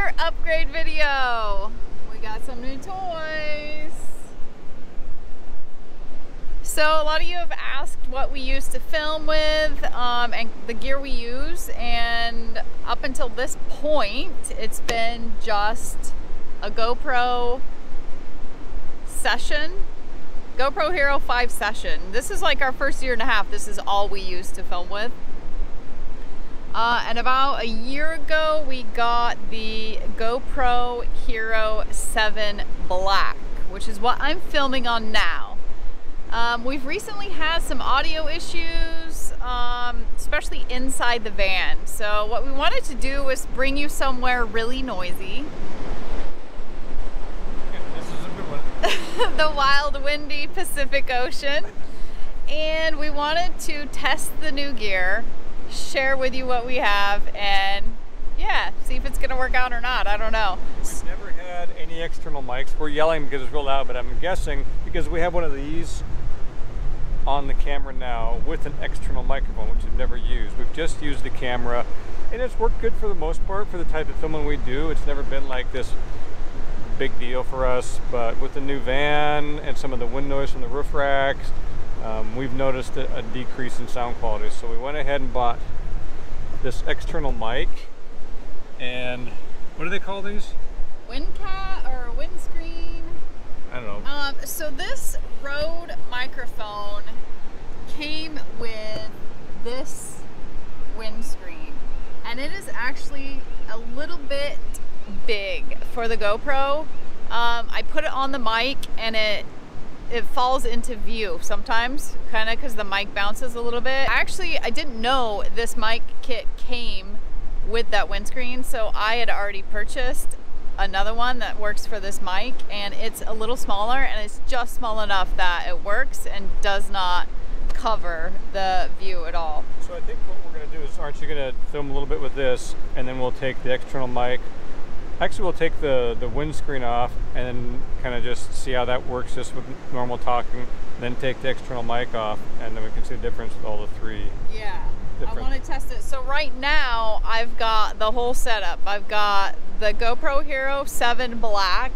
gear upgrade video. We got some new toys. So a lot of you have asked what we use to film with and the gear we use, and up until this point it's been just a GoPro session, GoPro Hero 5 session. This is like our first year and a half. This is all we use to film with. And about a year ago we got the GoPro Hero 7 Black, which is what I'm filming on now. We've recently had some audio issues, especially inside the van. So what we wanted to do was bring you somewhere really noisy. This is a good one. The wild, windy Pacific Ocean. And we wanted to test the new gear, share with you what we have, and yeah, see if it's gonna work out or not. I don't know. We've never had any external mics. We're yelling because it's real loud, but I'm guessing because we have one of these on the camera now with an external microphone, which we've never used. We've just used the camera, and it's worked good for the most part for the type of filming we do. It's never been like this big deal for us, but with the new van and some of the wind noise from the roof racks, we've noticed a decrease in sound quality. So we went ahead and bought this external mic. And what do they call these? Windcat or windscreen? I don't know. So this Rode microphone came with this windscreen, and it is actually a little bit big for the GoPro. I put it on the mic and it falls into view sometimes, kind of because the mic bounces a little bit. Actually, I didn't know this mic kit came with that windscreen, so I had already purchased another one that works for this mic, and it's a little smaller, and it's just small enough that it works and does not cover the view at all. So I think what we're going to do is, aren't you going to film a little bit with this, and then we'll take the external mic. Actually, we'll take the windscreen off and then kind of just see how that works just with normal talking, then take the external mic off, and then we can see the difference with all the three. Yeah, I want to test it. So right now I've got the whole setup. I've got the GoPro Hero 7 Black,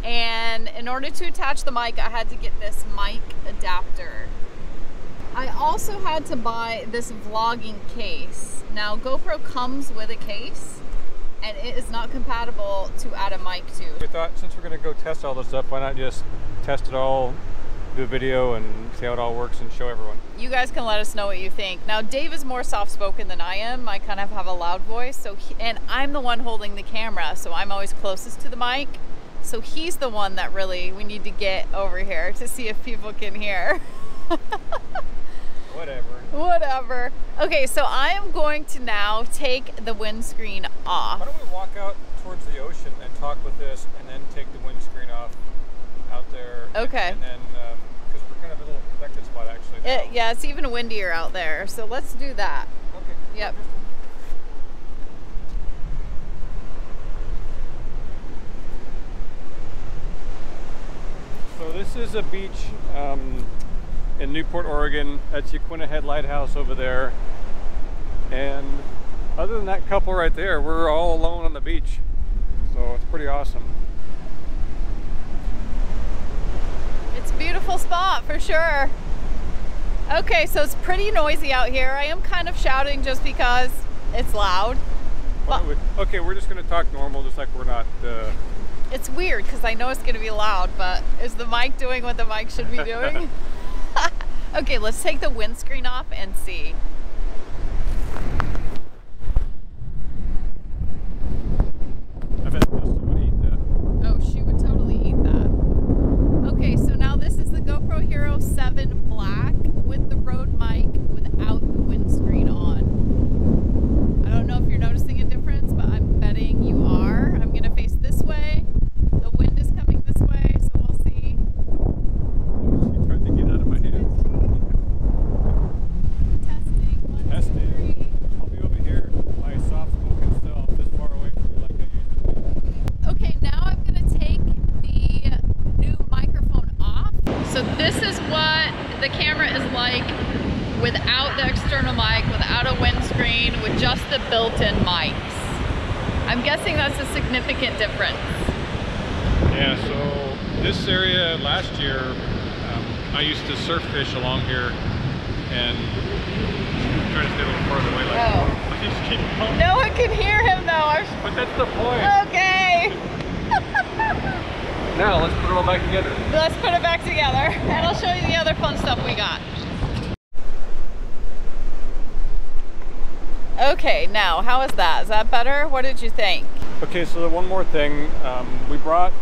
and in order to attach the mic I had to get this mic adapter. I also had to buy this vlogging case. Now GoPro comes with a case, and it is not compatible to add a mic to. We thought, since we're going to go test all this stuff, why not just test it all, do a video, and see how it all works and show everyone. You guys can let us know what you think. Now Dave is more soft-spoken than I am. I kind of have a loud voice, so and I'm the one holding the camera, so I'm always closest to the mic. So he's the one that really we need to get over here to see if people can hear. Whatever. Okay, so I am going to now take the windscreen off. Why don't we walk out towards the ocean and talk with this, and then take the windscreen off out there. Okay. And then, because we're kind of in a little protected spot actually now. Yeah, it's even windier out there, so let's do that. Okay. Yep. So this is a beach in Newport, Oregon. That's Yaquina Head Lighthouse over there. And other than that couple right there, we're all alone on the beach. So it's pretty awesome. It's a beautiful spot for sure. Okay, so it's pretty noisy out here. I am kind of shouting just because it's loud. Well, okay, we're just going to talk normal, just like we're not... It's weird because I know it's going to be loud, but is the mic doing what the mic should be doing? Okay, let's take the windscreen off and see. I bet Krista would eat that. Oh, she would totally eat that. Okay, so now this is the GoPro Hero 7 Black with the Rode mic without the windscreen on. I don't know if you're noticing a difference, but I'm betting you are. I'm gonna face this way. The wind is coming this way, so we'll see. Oh, she tried to get out of my hand. Testing. 1, 2, 3. I'll be over here by soft spoken self, this far away from you like I usually do. Okay, now I'm gonna take the new microphone off. So this is what the camera is like without the external mic, without a windscreen, with just the built-in mics. I'm guessing that's a significant difference. Yeah, so this area last year, I used to surf fish along here and try to stay a little farther away. Like, Oh. just keep going. No one can hear him though. But that's the point. Okay. Now let's put it all back together. Let's put it back together and I'll show you the other fun stuff we got. Okay, now how is that? Is that better? What did you think? Okay, so the one more thing, we brought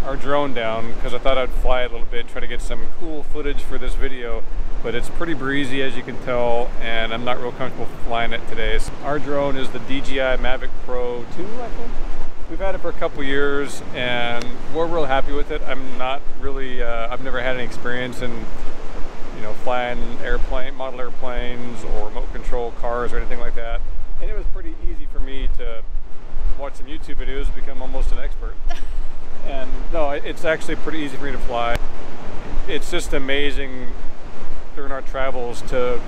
our drone down because I thought I'd fly it a little bit, try to get some cool footage for this video, but it's pretty breezy as you can tell, and I'm not real comfortable flying it today. So our drone is the DJI Mavic Pro 2, I think. We've had it for a couple years and we're real happy with it. I'm not really, I've never had any experience in, you know, flying model airplanes or remote control cars or anything like that. And it was pretty easy for me to watch some YouTube videos, become almost an expert. And no, it's actually pretty easy for me to fly. It's just amazing during our travels to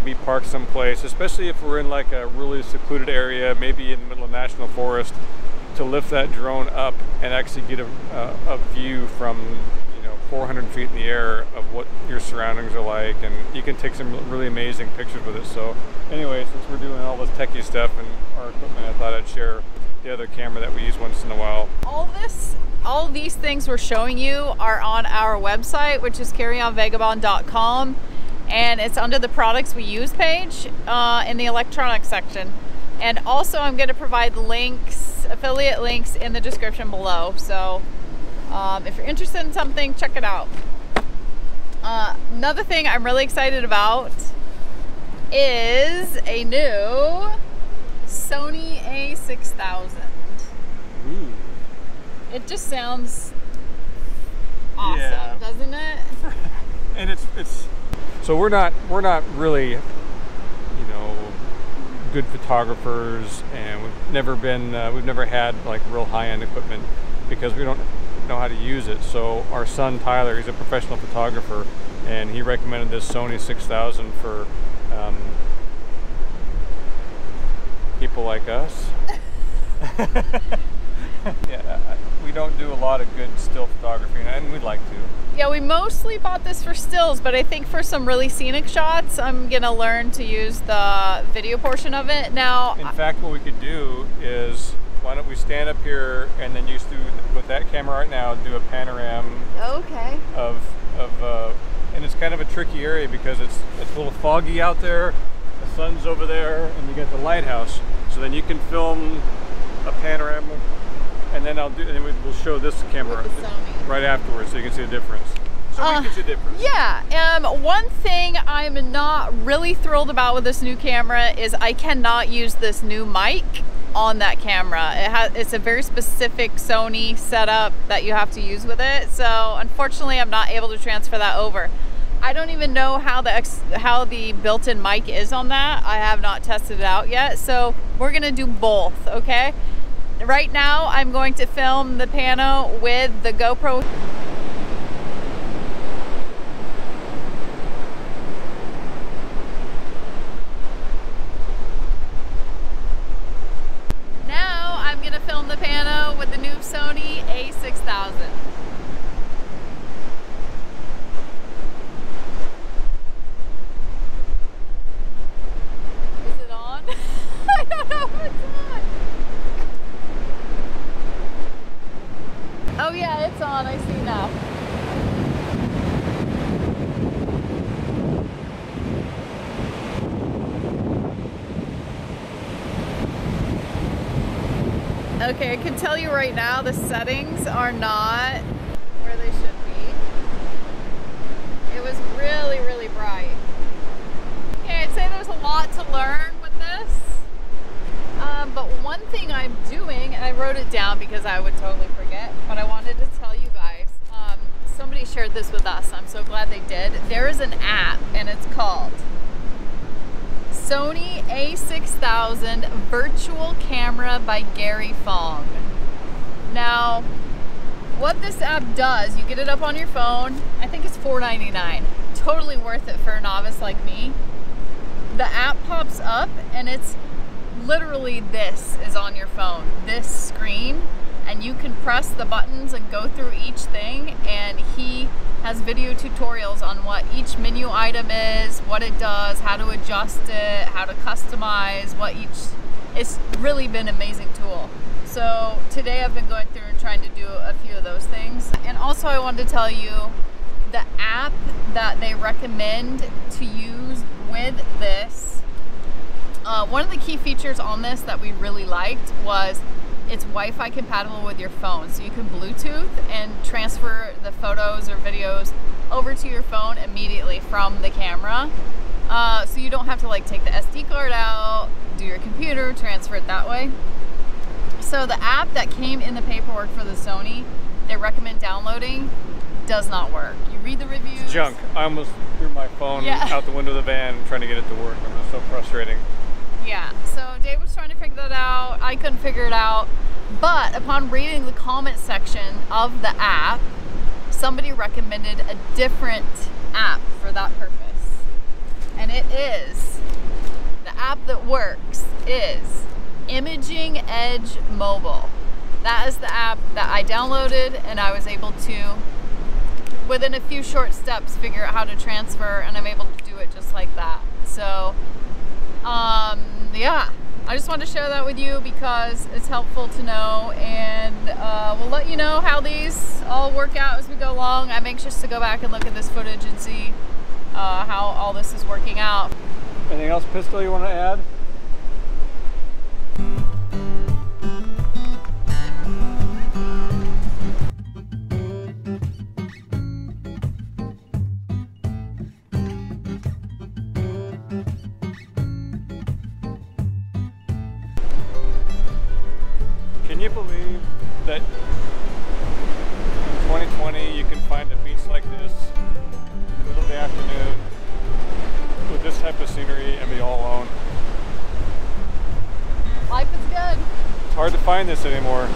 be parked someplace, especially if we're in like a really secluded area, maybe in the middle of national forest, to lift that drone up and actually get a view from 400 feet in the air of what your surroundings are like, and you can take some really amazing pictures with it. So anyway, since we're doing all this techie stuff and our equipment, I thought I'd share the other camera that we use once in a while. All these things we're showing you are on our website, which is carryonvagabond.com, and it's under the products we use page in the electronics section. And also I'm going to provide links, affiliate links in the description below. So if you're interested in something, check it out. Another thing I'm really excited about is a new Sony a6000. Ooh. It just sounds awesome, yeah, doesn't it? And it's so we're not really, good photographers, and we've never had like real high-end equipment because we don't know how to use it. So our son Tyler, he's a professional photographer, and he recommended this Sony 6000 for people like us. Yeah, we don't do a lot of good still photography, and we'd like to. Yeah, we mostly bought this for stills, but I think for some really scenic shots, I'm gonna learn to use the video portion of it. Now, in fact, what we could do is, why don't we stand up here and then use with that camera right now, do a panorama. Okay. And it's kind of a tricky area because it's a little foggy out there. The sun's over there, and you get the lighthouse. So then you can film a panorama, and then we'll show this camera right afterwards, so you can see the difference. So we can see the difference. Yeah. One thing I'm not really thrilled about with this new camera is I cannot use this new mic on that camera. It's a very specific Sony setup that you have to use with it. So unfortunately, I'm not able to transfer that over. I don't even know how the built-in mic is on that. I have not tested it out yet. So we're gonna do both, okay? Right now, I'm going to film the pano with the GoPro. Now, I'm going to film the pano with the new Sony a6000. Is it on? I don't know if it's on. Oh yeah, it's on, I see now. Okay, I can tell you right now the settings are not where they should be. It was really, really bright. Okay, I'd say there's a lot to learn with this. But one thing I'm doing, and I wrote it down because I would totally forget, but I wanted to tell you guys, somebody shared this with us. I'm so glad they did. There is an app, and it's called Sony a6000 Virtual Camera by Gary Fong. Now, what this app does, you get it up on your phone. I think it's $4.99. Totally worth it for a novice like me. The app pops up, and it's literally this is on your phone, this screen, and you can press the buttons and go through each thing, and he has video tutorials on what each menu item is, what it does, how to adjust it, how to customize, it's really been an amazing tool. So today I've been going through and trying to do a few of those things. And also I wanted to tell you the app that they recommend to use with this. One of the key features on this that we really liked was it's Wi-Fi compatible with your phone. So you can Bluetooth and transfer the photos or videos over to your phone immediately from the camera. So you don't have to like take the SD card out, do your computer, transfer it that way. So the app that came in the paperwork for the Sony, they recommend downloading, does not work. You read the reviews. It's junk. I almost threw my phone out the window of the van trying to get it to work. It was so frustrating. Yeah, so Dave was trying to figure that out. I couldn't figure it out. But upon reading the comment section of the app, somebody recommended a different app for that purpose. And it is, the app that works is Imaging Edge Mobile. That is the app that I downloaded, and I was able to, within a few short steps, figure out how to transfer, and I'm able to do it just like that. So, yeah, I just wanted to share that with you because it's helpful to know, and we'll let you know how these all work out as we go along. I'm anxious to go back and look at this footage and see how all this is working out. Anything else, Pistol, you want to add? Can you believe that in 2020 you can find a beach like this in the middle of the afternoon with this type of scenery and be all alone? Life is good. It's hard to find this anymore.